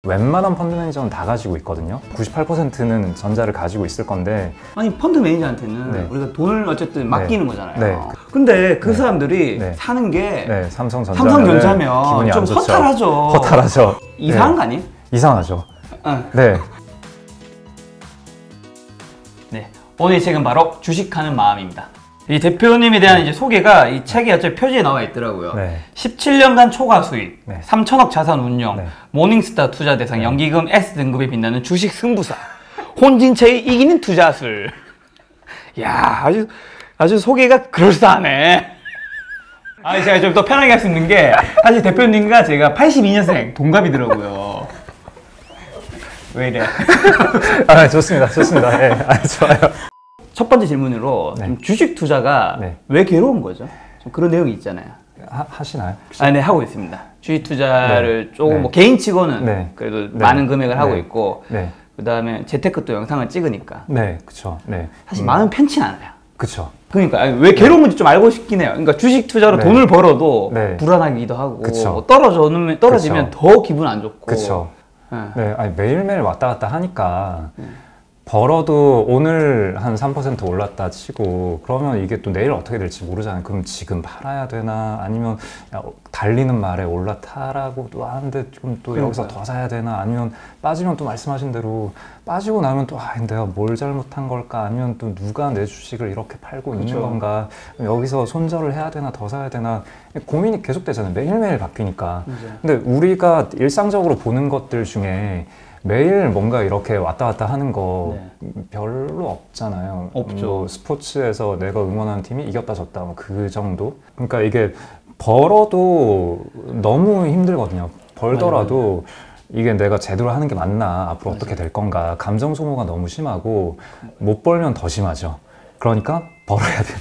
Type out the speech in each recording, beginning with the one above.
웬만한 펀드 매니저는 다 가지고 있거든요. 98%는 전자를 가지고 있을 건데, 아니 펀드 매니저한테는 네. 우리가 돈을 어쨌든 맡기는 거잖아요. 네. 근데 그 사람들이 네. 사는 게 네, 삼성전자면 기분이 좀 안 좋죠. 허탈하죠. 허탈하죠. 이상한 네. 거 아니에요? 이상하죠. 네. 네. 오늘 이 책은 바로 주식하는 마음입니다. 이 대표님에 대한 이제 소개가 이 책에 어차피 표지에 나와 있더라고요. 네. 17년간 초과 수익, 네. 3천억 자산 운용, 네. 모닝스타 투자 대상 연기금 S등급에 빛나는 주식 승부사, 혼진체의 이기는 투자술. 이야, 아주 소개가 그럴싸하네. 제가 좀 더 편하게 할 수 있는 게, 사실 대표님과 제가 82년생 동갑이더라고요. 왜 이래? 좋습니다. 좋습니다. 네. 좋아요. 첫 번째 질문으로 네. 좀 주식 투자가 네. 왜 괴로운 거죠? 좀 그런 내용이 있잖아요. 하시나요? 네, 하고 있습니다. 주식 투자를 네. 조금 네. 뭐 개인치고는 네. 그래도 네. 많은 금액을 네. 하고 있고, 네. 그 다음에 재테크 또 영상을 찍으니까 네, 그쵸. 네. 사실 마음 편치 않아요. 그쵸. 그러니까 왜 괴로운 건지 좀 알고 싶긴 해요. 그러니까 주식 투자로 네. 돈을 벌어도 네. 불안하기도 하고, 그쵸. 뭐 떨어지면 더 기분 안 좋고. 그쵸. 네. 네, 매일매일 왔다 갔다 하니까 벌어도 오늘 한 3% 올랐다 치고 그러면 이게 또 내일 어떻게 될지 모르잖아요. 그럼 지금 팔아야 되나 아니면 달리는 말에 올라타라고 또 하는데 좀 또 여기서 더 사야 되나 아니면 빠지면 또 말씀하신 대로 빠지고 나면 또 내가 뭘 잘못한 걸까 아니면 또 누가 내 주식을 이렇게 팔고 있는 건가 여기서 손절을 해야 되나 더 사야 되나 고민이 계속 되잖아요. 매일매일 바뀌니까. 근데 우리가 일상적으로 보는 것들 중에 매일 뭔가 이렇게 왔다 갔다 하는 거 별로 없잖아요. 없죠. 스포츠에서 내가 응원하는 팀이 이겼다 졌다 뭐 그 정도. 그러니까 이게 벌어도 너무 힘들거든요. 벌더라도 이게 내가 제대로 하는 게 맞나 앞으로 어떻게 될 건가 감정 소모가 너무 심하고 못 벌면 더 심하죠. 그러니까 벌어야 돼.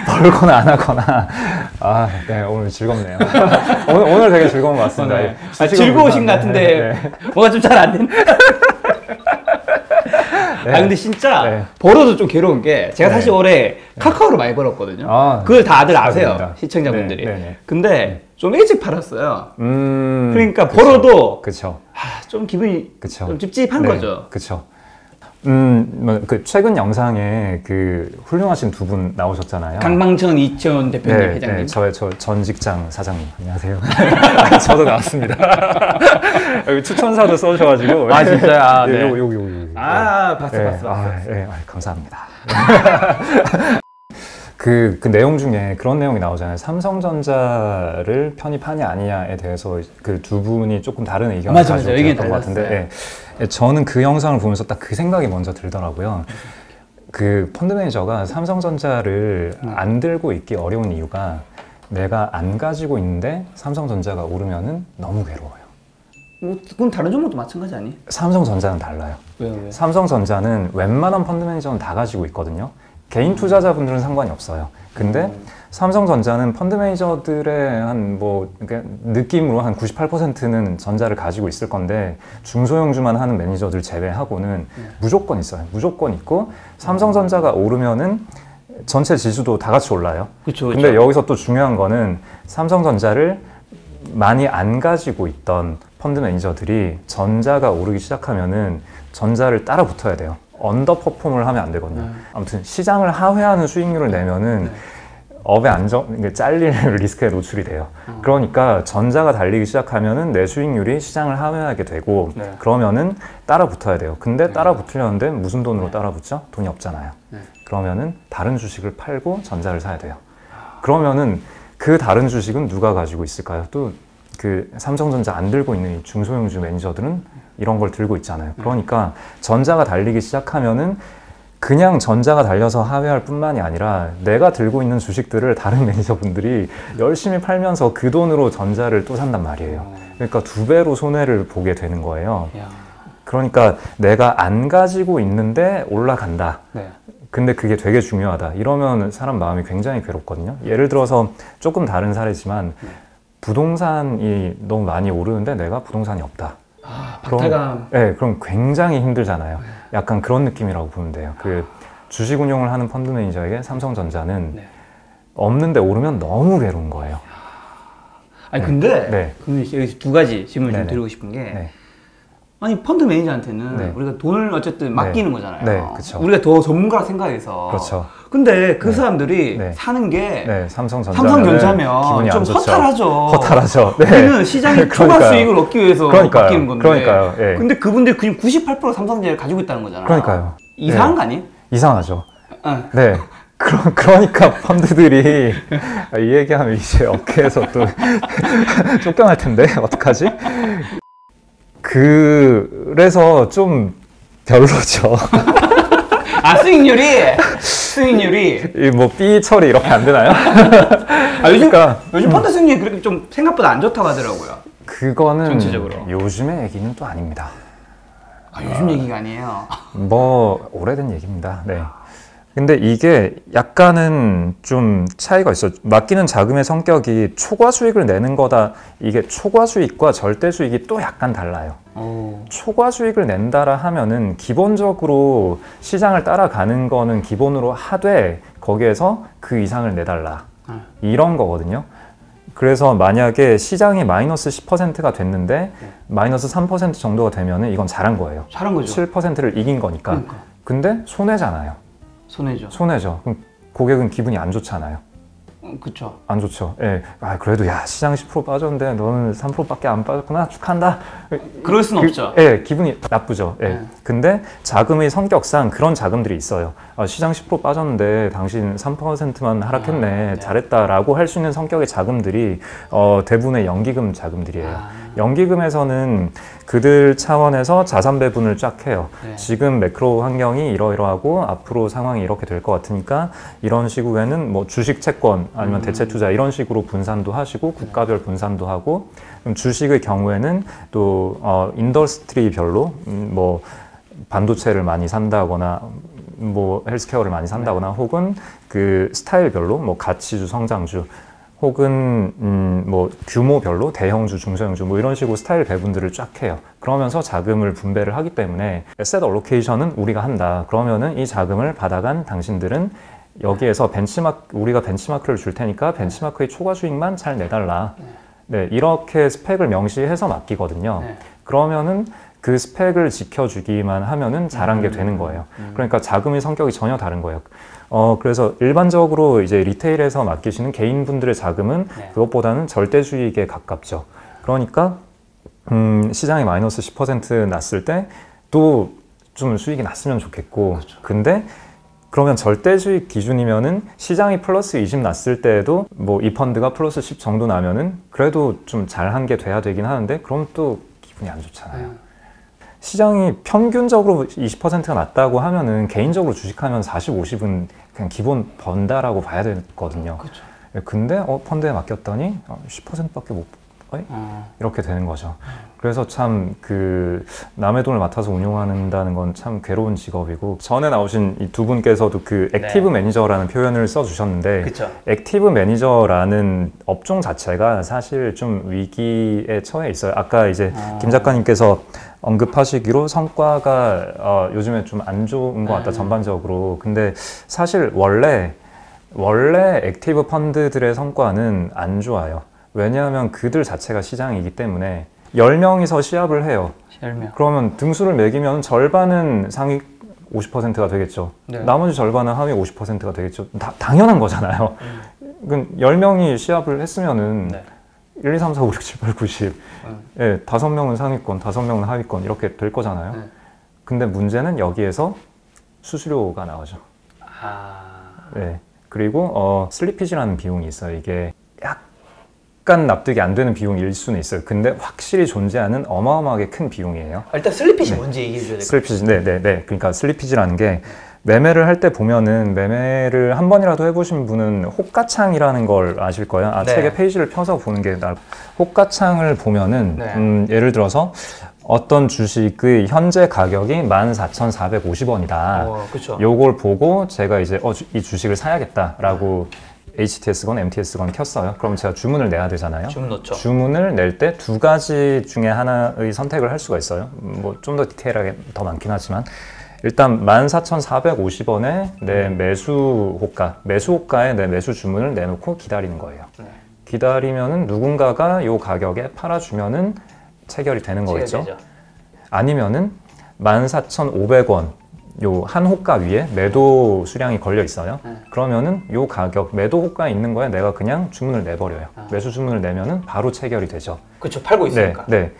벌거나 안 하거나. 네, 오늘 즐겁네요. 오늘 되게 즐거운 것 같습니다. 즐거우신 것 같은데 뭐가 좀 잘 안 되네. 근데 진짜 벌어도 좀 괴로운 게 제가 사실 올해 카카오를 많이 벌었거든요. 그걸 다들 아세요, 시청자분들이. 근데 좀 일찍 팔았어요. 그러니까 그쵸. 벌어도 그쵸. 좀 기분이 그쵸. 좀 찝찝한 거죠. 그쵸. 그 최근 영상에 그 훌륭하신 두 분 나오셨잖아요. 강방천 이천 대표님 회장님. 저 전 직장 사장님. 안녕하세요. 저도 나왔습니다. 여기 추천사도 써주셔가지고. 진짜요? 네. 봤어. 감사합니다. 그 내용 중에 그런 내용이 나오잖아요. 삼성전자를 편입하냐 아니냐에 대해서 그 두 분이 조금 다른 의견을 가지고 계셨던 것 같은데 저는 그 영상을 보면서 딱 그 생각이 먼저 들더라고요. 그 펀드 매니저가 삼성전자를 안 들고 있기 어려운 이유가 내가 안 가지고 있는데 삼성전자가 오르면은 너무 괴로워요. 그건 다른 종목도 마찬가지 아니에요? 삼성전자는 달라요. 왜요? 삼성전자는 웬만한 펀드 매니저는 다 가지고 있거든요. 개인 투자자분들은 상관이 없어요. 근데 삼성전자는 펀드 매니저들의 한 느낌으로 한 98%는 전자를 가지고 있을 건데 중소형주만 하는 매니저들 제외하고는 무조건 있어요. 무조건 있고 삼성전자가 오르면은 전체 지수도 다 같이 올라요. 그쵸. 근데 여기서 또 중요한 거는 삼성전자를 많이 안 가지고 있던 펀드 매니저들이 전자가 오르기 시작하면은 전자를 따라 붙어야 돼요. 언더퍼폼을 하면 안 되거든요. 아무튼 시장을 하회하는 수익률을 내면은 업에 잘릴 리스크에 노출이 돼요. 그러니까 전자가 달리기 시작하면은 내 수익률이 시장을 하회하게 되고 그러면은 따라 붙어야 돼요. 근데 따라 붙으려는데 무슨 돈으로 따라 붙죠? 돈이 없잖아요. 그러면은 다른 주식을 팔고 전자를 사야 돼요. 그러면은 그 다른 주식은 누가 가지고 있을까요? 또 그 삼성전자 안 들고 있는 이 중소형주 매니저들은 이런 걸 들고 있잖아요. 그러니까 전자가 달리기 시작하면은 그냥 전자가 달려서 하회할 뿐만이 아니라 내가 들고 있는 주식들을 다른 매니저분들이 열심히 팔면서 그 돈으로 전자를 또 산단 말이에요. 그러니까 두 배로 손해를 보게 되는 거예요. 그러니까 내가 안 가지고 있는데 올라간다. 근데 그게 되게 중요하다. 이러면 사람 마음이 굉장히 괴롭거든요. 예를 들어서 조금 다른 사례지만 부동산이 너무 많이 오르는데 내가 부동산이 없다. 박탈감. 그럼 굉장히 힘들잖아요. 약간 그런 느낌이라고 보면 돼요. 그 주식 운용을 하는 펀드 매니저에게 삼성전자는 없는데 오르면 너무 괴로운 거예요. 아니 네. 근데 네. 여기서 두 가지 질문을 좀 네네. 드리고 싶은 게 네. 아니 펀드 매니저한테는 네. 우리가 돈을 어쨌든 맡기는 거잖아요. 네, 그쵸. 우리가 더 전문가라 생각해서. 그렇죠. 근데 그 네. 사람들이 네. 사는 게 네, 삼성전자면 삼성전자면 좀 좋죠. 허탈하죠. 허탈하죠. 네. 우리는 시장의 초과 그러니까요. 수익을 얻기 위해서 그러니까요. 맡기는 건데. 그러니까요. 예. 근데 그분들 그냥 98% 삼성전자를 가지고 있다는 거잖아요. 그러니까요. 이상한 네. 거 아니에요? 이상하죠. 어. 네. 그러니까 펀드들이 이 얘기하면 이제 업계에서 또 쫓겨날 텐데 어떡하지? 그래서 좀 별로죠. 아 수익률이 이 뭐 B 처리 이렇게 안 되나요? 요즘 펀드 수익률이 그렇게 좀 생각보다 안 좋다고 하더라고요. 그거는 전체적으로. 요즘의 얘기는 또 아닙니다. 요즘 얘기가 아니에요. 뭐 오래된 얘기입니다. 네. 근데 이게 약간은 좀 차이가 있어요. 맡기는 자금의 성격이 초과 수익을 내는 거다. 이게 초과 수익과 절대 수익이 또 약간 달라요. 초과 수익을 낸다라 하면은 기본적으로 시장을 따라가는 거는 기본으로 하되 거기에서 그 이상을 내달라. 이런 거거든요. 그래서 만약에 시장이 마이너스 10%가 됐는데 마이너스 3% 정도가 되면은 이건 잘한 거예요. 잘한 거죠. 7%를 이긴 거니까. 그러니까. 근데 손해잖아요. 손해죠. 그럼 고객은 기분이 안 좋잖아요. 그쵸. 안 좋죠. 예. 아, 그래도 야, 시장 10% 빠졌는데 너는 3%밖에 안 빠졌구나. 축하한다. 그럴 순 없죠. 예, 기분이 나쁘죠. 예. 네. 근데 자금의 성격상 그런 자금들이 있어요. 아, 시장 10% 빠졌는데 당신 3%만 하락했네. 네. 잘했다라고 할 수 있는 성격의 자금들이 대부분의 연기금 자금들이에요. 연기금에서는 그들 차원에서 자산 배분을 쫙 해요. 네. 지금 매크로 환경이 이러이러하고 앞으로 상황이 이렇게 될 것 같으니까 이런 시국에는 뭐 주식 채권 아니면 대체 투자 이런 식으로 분산도 하시고 국가별 분산도 하고 그럼 주식의 경우에는 또 인더스트리별로 뭐 반도체를 많이 산다거나 뭐 헬스케어를 많이 산다거나 혹은 그 스타일별로 뭐 가치주, 성장주 혹은 뭐 규모별로 대형주, 중소형주 뭐 이런 식으로 스타일 배분들을 쫙 해요. 그러면서 자금을 분배를 하기 때문에 에셋 얼로케이션은 우리가 한다. 그러면은 이 자금을 받아간 당신들은 여기에서 우리가 벤치마크를 줄 테니까 벤치마크의 초과 수익만 잘 내달라. 네, 이렇게 스펙을 명시해서 맡기거든요. 네. 그러면은 그 스펙을 지켜주기만 하면은 잘한 게 되는 거예요. 그러니까 자금의 성격이 전혀 다른 거예요. 그래서 일반적으로 이제 리테일에서 맡기시는 개인분들의 자금은 네. 그것보다는 절대 수익에 가깝죠. 그러니까 시장이 마이너스 10% 났을 때 또 좀 수익이 났으면 좋겠고, 그렇죠. 근데 그러면 절대 수익 기준이면은 시장이 플러스 20 났을 때에도 뭐 이 펀드가 플러스 10 정도 나면은 그래도 좀 잘한 게 돼야 되긴 하는데 그럼 또 기분이 안 좋잖아요. 시장이 평균적으로 20%가 낮다고 하면은 개인적으로 주식하면 40, 50은 그냥 기본 번다라고 봐야 되거든요. 그렇죠. 근데 펀드에 맡겼더니 10%밖에 못 이렇게 되는 거죠. 그래서 참 그 남의 돈을 맡아서 운용한다는 건 참 괴로운 직업이고, 전에 나오신 이 두 분께서도 그 액티브 매니저라는 표현을 써주셨는데, 그쵸. 액티브 매니저라는 업종 자체가 사실 좀 위기에 처해 있어요. 아까 이제 김 작가님께서 언급하시기로 성과가 요즘에 좀 안 좋은 것 같다, 전반적으로. 근데 사실 원래 액티브 펀드들의 성과는 안 좋아요. 왜냐하면 그들 자체가 시장이기 때문에 10명이서 시합을 해요. 10명. 그러면 등수를 매기면 절반은 상위 50%가 되겠죠. 네. 나머지 절반은 하위 50%가 되겠죠. 당연한 거잖아요. 10명이 시합을 했으면은 네. 1, 2, 3, 4, 5, 6, 7, 8, 9, 10 예, 5명은 상위권, 5명은 하위권 이렇게 될 거잖아요. 네. 근데 문제는 여기에서 수수료가 나오죠. 네. 그리고 슬리피지라는 비용이 있어요. 이게 약간 납득이 안 되는 비용일 수는 있어요. 근데 확실히 존재하는 어마어마하게 큰 비용이에요. 일단 슬리핏이 뭔지 얘기해 줘야 될 것 같아요. 슬리피지, 네. 그러니까 슬리피지라는 게 매매를 할 때 보면은, 매매를 한 번이라도 해보신 분은 호가창이라는 걸 아실 거예요. 네. 책에 페이지를 펴서 보는 게 호가창을 보면은 네. 예를 들어서 어떤 주식의 현재 가격이 14,450원이다. 그렇죠. 요걸 보고 제가 이제 이 주식을 사야겠다라고 HTS건 MTS건 켰어요. 그럼 제가 주문을 내야 되잖아요. 주문 넣죠. 주문을 낼 때 두 가지 중에 하나의 선택을 할 수가 있어요. 뭐 좀 더 디테일하게 더 많긴 하지만, 일단 14,450원에 내 매수 호가에 내 매수 주문을 내놓고 기다리는 거예요. 기다리면은 누군가가 요 가격에 팔아주면은 체결이 되는 거겠죠. 되죠. 아니면은 14,500원 요 한 호가 위에 매도 수량이 걸려 있어요. 그러면은 요 가격 매도 호가에 있는 거에 내가 그냥 주문을 내버려요. 매수 주문을 내면은 바로 체결이 되죠. 그렇죠. 팔고 있으니까. 네.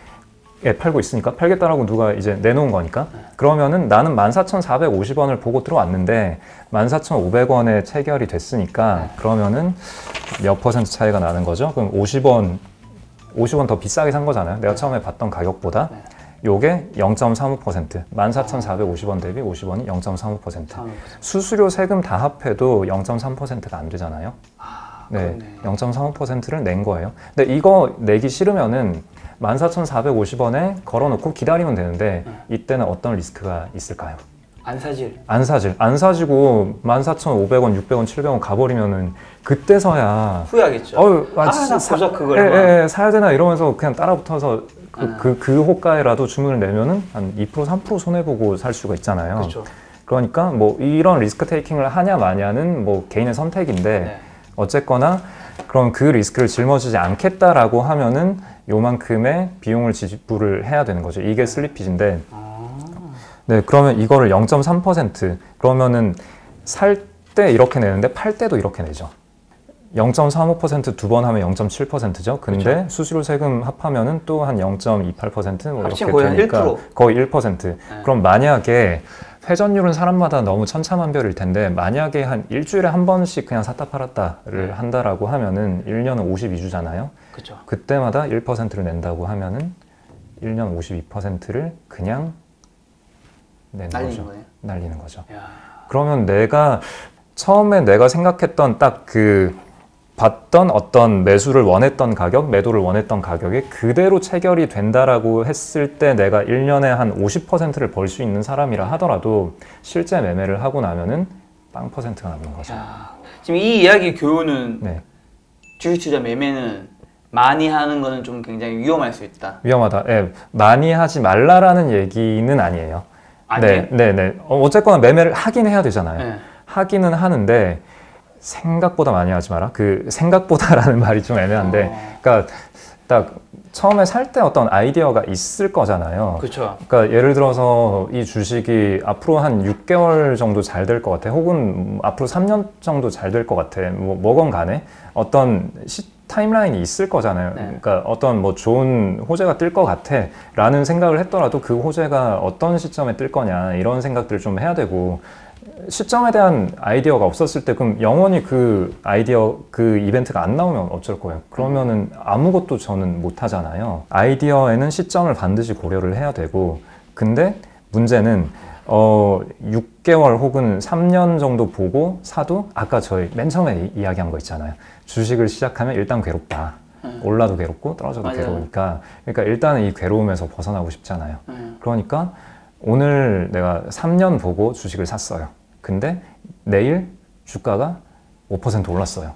예, 팔고 있으니까 팔겠다라고 누가 이제 내놓은 거니까. 그러면은 나는 14,450원을 보고 들어왔는데 14,500원에 체결이 됐으니까 그러면은 몇 퍼센트 차이가 나는 거죠? 그럼 50원 더 비싸게 산 거잖아요. 내가 처음에 봤던 가격보다. 요게 0.35%, 14,450원 대비 50원이 0.35%. 수수료 세금 다 합해도 0.3%가 안 되잖아요. 네, 0.35%를 낸 거예요. 근데 이거 내기 싫으면은 14,450원에 걸어놓고 기다리면 되는데 이때는 어떤 리스크가 있을까요? 안 사질. 안 사지고 14,500원, 600원, 700원 가버리면은 그때서야 후회하겠죠. 나 고작 그걸 사야 되나 이러면서 그냥 따라붙어서 그 호가에라도 주문을 내면은 한 2%, 3% 손해보고 살 수가 있잖아요. 그렇죠. 그러니까 뭐 이런 리스크 테이킹을 하냐 마냐는 뭐 개인의 선택인데 어쨌거나 그럼 그 리스크를 짊어지지 않겠다라고 하면은 요만큼의 비용을 지불을 해야 되는 거죠. 이게 슬리피지인데 네, 그러면 이거를 0.3% 그러면은 살 때 이렇게 내는데 팔 때도 이렇게 내죠. 0.35% 두 번 하면 0.7%죠. 근데 그렇죠. 수수료 세금 합하면은 또 한 0.28%뭐 이렇게 거의 되니까 1%. 거의 1%. 그럼 만약에 회전율은 사람마다 너무 천차만별일 텐데 만약에 한 일주일에 한 번씩 그냥 샀다 팔았다를 한다라고 하면은 1년은 52주잖아요. 그렇죠. 그때마다 1%를 낸다고 하면은 1년 52%를 그냥 내는 날리는 거죠. 거예요? 날리는 거죠. 야. 그러면 처음에 내가 생각했던 딱 봤던 어떤 매수를 원했던 가격, 매도를 원했던 가격이 그대로 체결이 된다라고 했을 때 내가 1년에 한 50%를 벌 수 있는 사람이라 하더라도 실제 매매를 하고 나면은 빵 퍼센트가 남는 거죠. 야. 지금 이 이야기 교훈은 네. 주식 투자 매매는 많이 하는 거는 좀 굉장히 위험할 수 있다. 위험하다. 네, 많이 하지 말라라는 얘기는 아니에요. 아니에요? 네. 어쨌거나 매매를 하긴 해야 되잖아요. 네. 하기는 하는데 생각보다 많이 하지 마라. 그 생각보다라는 말이 좀 애매한데, 그러니까 딱 처음에 살 때 어떤 아이디어가 있을 거잖아요. 그렇죠. 그러니까 예를 들어서 이 주식이 앞으로 한 6개월 정도 잘 될 것 같아. 혹은 앞으로 3년 정도 잘 될 것 같아. 뭐건 간에 어떤 타임라인이 있을 거잖아요. 그러니까 어떤 뭐 좋은 호재가 뜰 것 같아 라는 생각을 했더라도 그 호재가 어떤 시점에 뜰 거냐 이런 생각들을 좀 해야 되고, 시점에 대한 아이디어가 없었을 때 그럼 영원히 그 아이디어, 그 이벤트가 안 나오면 어쩔 거예요? 그러면은 아무것도 저는 못 하잖아요. 아이디어에는 시점을 반드시 고려를 해야 되고, 근데 문제는 6개월 혹은 3년 정도 보고 사도 아까 저희 맨 처음에 이야기한 거 있잖아요. 주식을 시작하면 일단 괴롭다. 올라도 괴롭고 떨어져도 맞아요. 괴로우니까, 그러니까 일단은 이 괴로움에서 벗어나고 싶잖아요. 그러니까 오늘 내가 3년 보고 주식을 샀어요. 근데 내일 주가가 5% 올랐어요.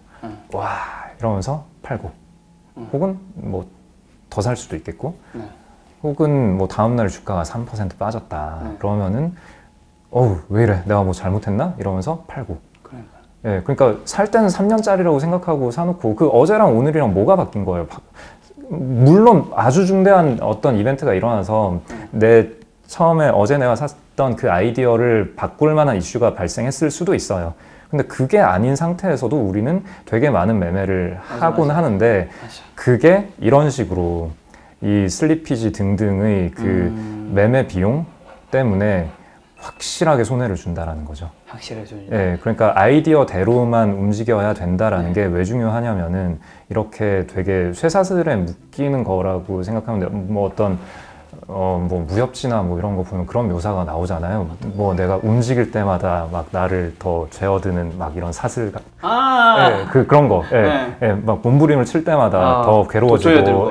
와, 이러면서 팔고, 혹은 뭐 더 살 수도 있겠고, 혹은 뭐 다음날 주가가 3% 빠졌다. 그러면은 왜 이래? 내가 뭐 잘못했나? 이러면서 팔고. 예, 그러니까 살 때는 3년짜리라고 생각하고 사놓고 그 어제랑 오늘이랑 뭐가 바뀐 거예요? 물론 아주 중대한 어떤 이벤트가 일어나서 처음에 어제 내가 샀던 그 아이디어를 바꿀 만한 이슈가 발생했을 수도 있어요. 근데 그게 아닌 상태에서도 우리는 되게 많은 매매를 하곤 하는데, 그게 이런 식으로 이 슬리피지 등등의 그 매매 비용 때문에 확실하게 손해를 준다라는 거죠. 확실하게 손해를. 예, 그러니까 아이디어대로만 움직여야 된다라는 게 왜 중요하냐면은 이렇게 되게 쇠사슬에 묶이는 거라고 생각하면 돼요. 뭐 어떤 뭐 무협지나 뭐 이런 거 보면 그런 묘사가 나오잖아요. 뭐 내가 움직일 때마다 막 나를 더 죄어드는 막 이런 사슬 예, 그런 거. 예, 막 몸부림을 칠 때마다 더 괴로워지고.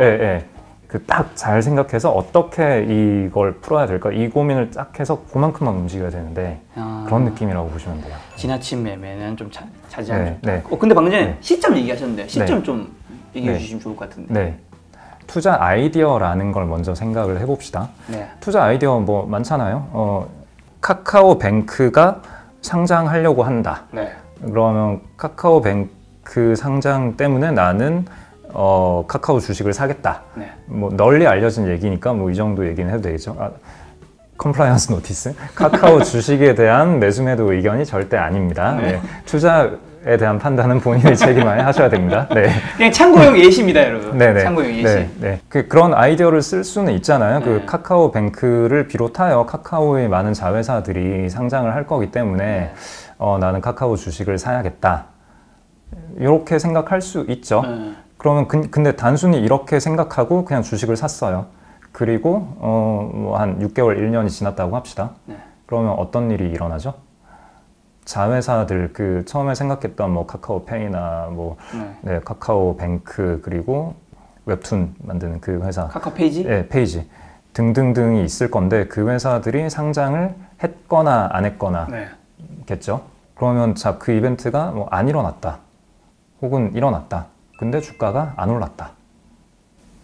그 딱 잘 생각해서 어떻게 이걸 풀어야 될까, 이 고민을 딱 해서 그만큼만 움직여야 되는데 그런 느낌이라고 보시면 돼요. 지나친 매매는 좀 자제하면 좋다. 네. 근데 방금 전에 시점 얘기하셨는데 시점 네. 좀 얘기해 주시면 좋을 것 같은데. 네. 투자 아이디어라는 걸 먼저 생각을 해봅시다. 네. 투자 아이디어 뭐 많잖아요. 카카오뱅크가 상장하려고 한다. 네. 그러면 카카오뱅크 상장 때문에 나는 카카오 주식을 사겠다. 네. 뭐 널리 알려진 얘기니까 뭐 이 정도 얘기는 해도 되겠죠. 컴플라이언스 노티스. 카카오 주식에 대한 매수매도 의견이 절대 아닙니다. 네. 네. 투자에 대한 판단은 본인이 책임하에 하셔야 됩니다. 네. 그냥 참고용 예시입니다, 여러분. 네네. 참고용 예시. 네, 네. 그런 아이디어를 쓸 수는 있잖아요. 네. 그 카카오뱅크를 비롯하여 카카오의 많은 자회사들이 상장을 할 거기 때문에 네. 나는 카카오 주식을 사야겠다. 이렇게 생각할 수 있죠. 네. 그러면 근데 단순히 이렇게 생각하고 그냥 주식을 샀어요. 그리고 뭐 한 6개월, 1년이 지났다고 합시다. 네. 그러면 어떤 일이 일어나죠? 자회사들 그 처음에 생각했던 뭐 카카오페이나 뭐 네. 네, 카카오뱅크 그리고 웹툰 만드는 그 회사 카카오 페이지? 네, 페이지 등등등이 있을 건데 그 회사들이 상장을 했거나 안 했거나 네. 겠죠. 그러면 자, 그 이벤트가 뭐 안 일어났다. 혹은 일어났다. 근데 주가가 안 올랐다.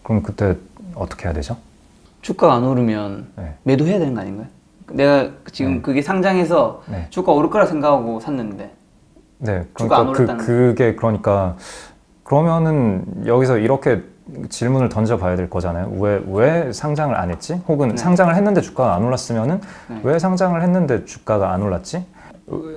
그럼 그때 어떻게 해야 되죠? 주가가 안 오르면 네. 매도해야 되는 거 아닌가요? 내가 지금 네. 그게 상장해서 네. 주가 오를 거라 생각하고 샀는데 네, 주가 안 그러니까 올랐다는 그게 그러니까 그러면은 여기서 이렇게 질문을 던져봐야 될 거잖아요. 왜 상장을 안 했지? 혹은 네. 상장을 했는데 주가가 안 올랐으면은 네. 왜 상장을 했는데 주가가 안 올랐지?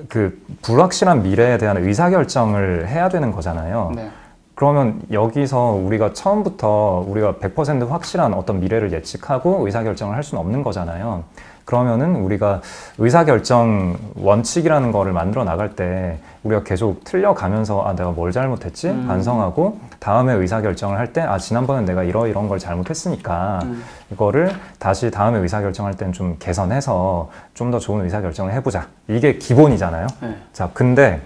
그 불확실한 미래에 대한 의사결정을 해야 되는 거잖아요. 네. 그러면 여기서 우리가 처음부터 우리가 100% 확실한 어떤 미래를 예측하고 의사결정을 할 수는 없는 거잖아요. 그러면은 우리가 의사결정 원칙이라는 거를 만들어 나갈 때 우리가 계속 틀려가면서 아, 내가 뭘 잘못했지? 반성하고 다음에 의사결정을 할 때 아, 지난번엔 내가 이런 걸 잘못했으니까 이거를 다시 다음에 의사결정할 땐 좀 개선해서 좀 더 좋은 의사결정을 해보자. 이게 기본이잖아요. 네. 자, 근데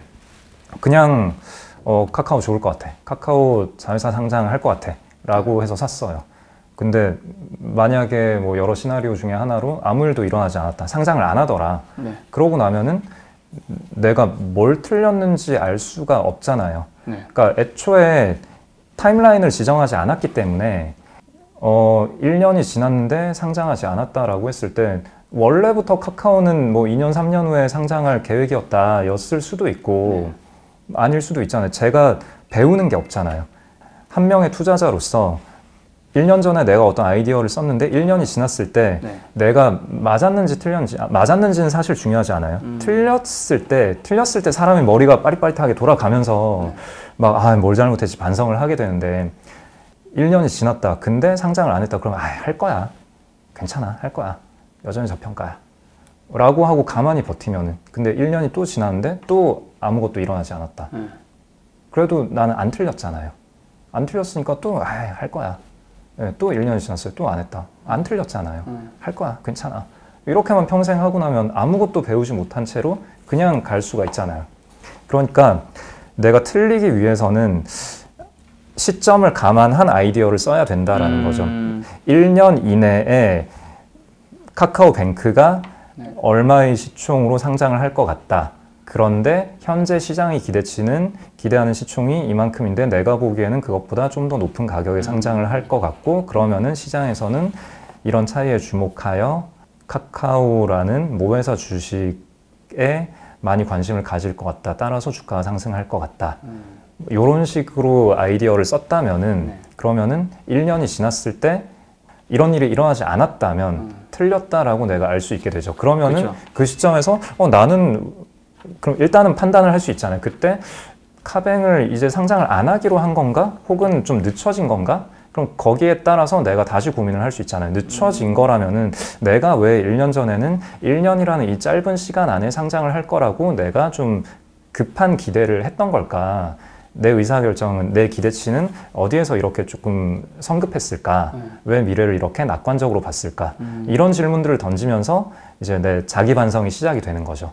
그냥 카카오 좋을 것 같아. 카카오 자회사 상장할 것 같아. 라고 해서 샀어요. 근데 만약에 뭐 여러 시나리오 중에 하나로 아무 일도 일어나지 않았다. 상장을 안 하더라. 네. 그러고 나면은 내가 뭘 틀렸는지 알 수가 없잖아요. 네. 그러니까 애초에 타임라인을 지정하지 않았기 때문에 1년이 지났는데 상장하지 않았다라고 했을 때 원래부터 카카오는 뭐 2년, 3년 후에 상장할 계획이었다 였을 수도 있고 아닐 수도 있잖아요. 제가 배우는 게 없잖아요. 한 명의 투자자로서 1년 전에 내가 어떤 아이디어를 썼는데 1년이 지났을 때 네. 내가 맞았는지 틀렸는지 맞았는지는 사실 중요하지 않아요. 틀렸을 때 사람이 머리가 빠릿빠릿하게 돌아가면서 막 뭘 잘못했지 반성을 하게 되는데 1년이 지났다. 근데 상장을 안 했다. 그러면 할 거야. 괜찮아. 할 거야. 여전히 저평가야. 라고 하고 가만히 버티면은 근데 1년이 또 지났는데 또 아무것도 일어나지 않았다. 그래도 나는 안 틀렸잖아요. 안 틀렸으니까 또 할 거야. 네, 또 1년이 지났어요. 또 안 했다. 안 틀렸잖아요. 할 거야. 괜찮아. 이렇게만 평생 하고 나면 아무것도 배우지 못한 채로 그냥 갈 수가 있잖아요. 그러니까 내가 틀리기 위해서는 시점을 감안한 아이디어를 써야 된다라는 거죠. 1년 이내에 카카오뱅크가 얼마의 시총으로 상장을 할 것 같다. 그런데 현재 시장이 기대하는 시총이 이만큼인데 내가 보기에는 그것보다 좀 더 높은 가격에 상장을 할 것 같고 그러면은 시장에서는 이런 차이에 주목하여 카카오라는 모회사 주식에 많이 관심을 가질 것 같다. 따라서 주가가 상승할 것 같다. 이런 식으로 아이디어를 썼다면은 그러면은 1년이 지났을 때 이런 일이 일어나지 않았다면 틀렸다라고 내가 알 수 있게 되죠. 그러면은 그렇죠. 그 시점에서 나는 그럼 일단은 판단을 할 수 있잖아요. 그때 카뱅을 이제 상장을 안 하기로 한 건가? 혹은 좀 늦춰진 건가? 그럼 거기에 따라서 내가 다시 고민을 할 수 있잖아요. 늦춰진 거라면은 내가 왜 1년 전에는 1년이라는 이 짧은 시간 안에 상장을 할 거라고 내가 좀 급한 기대를 했던 걸까? 내 의사결정은, 내 기대치는 어디에서 이렇게 조금 성급했을까? 왜 미래를 이렇게 낙관적으로 봤을까? 이런 질문들을 던지면서 이제 내 자기 반성이 시작이 되는 거죠.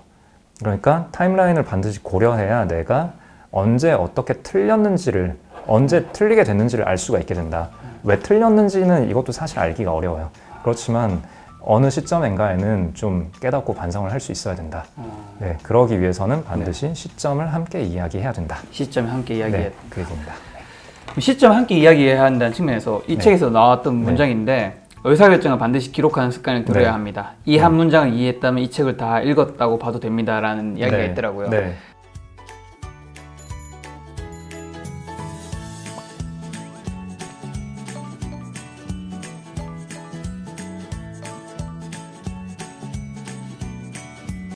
그러니까 타임라인을 반드시 고려해야 내가 언제 어떻게 틀렸는지를, 언제 틀리게 됐는지를 알 수가 있게 된다. 왜 틀렸는지는 이것도 사실 알기가 어려워요. 그렇지만 어느 시점인가에는 좀 깨닫고 반성을 할 수 있어야 된다. 네, 그러기 위해서는 반드시 시점을 함께 이야기해야 된다. 시점에 함께 이야기해야 네, 그 얘기입니다. 시점 함께 이야기해야 한다는 측면에서 이 책에서 나왔던 문장인데 의사결정을 반드시 기록하는 습관을 들여야 합니다. 이 한 문장을 이해했다면 이 책을 다 읽었다고 봐도 됩니다라는 이야기가 있더라고요. 네.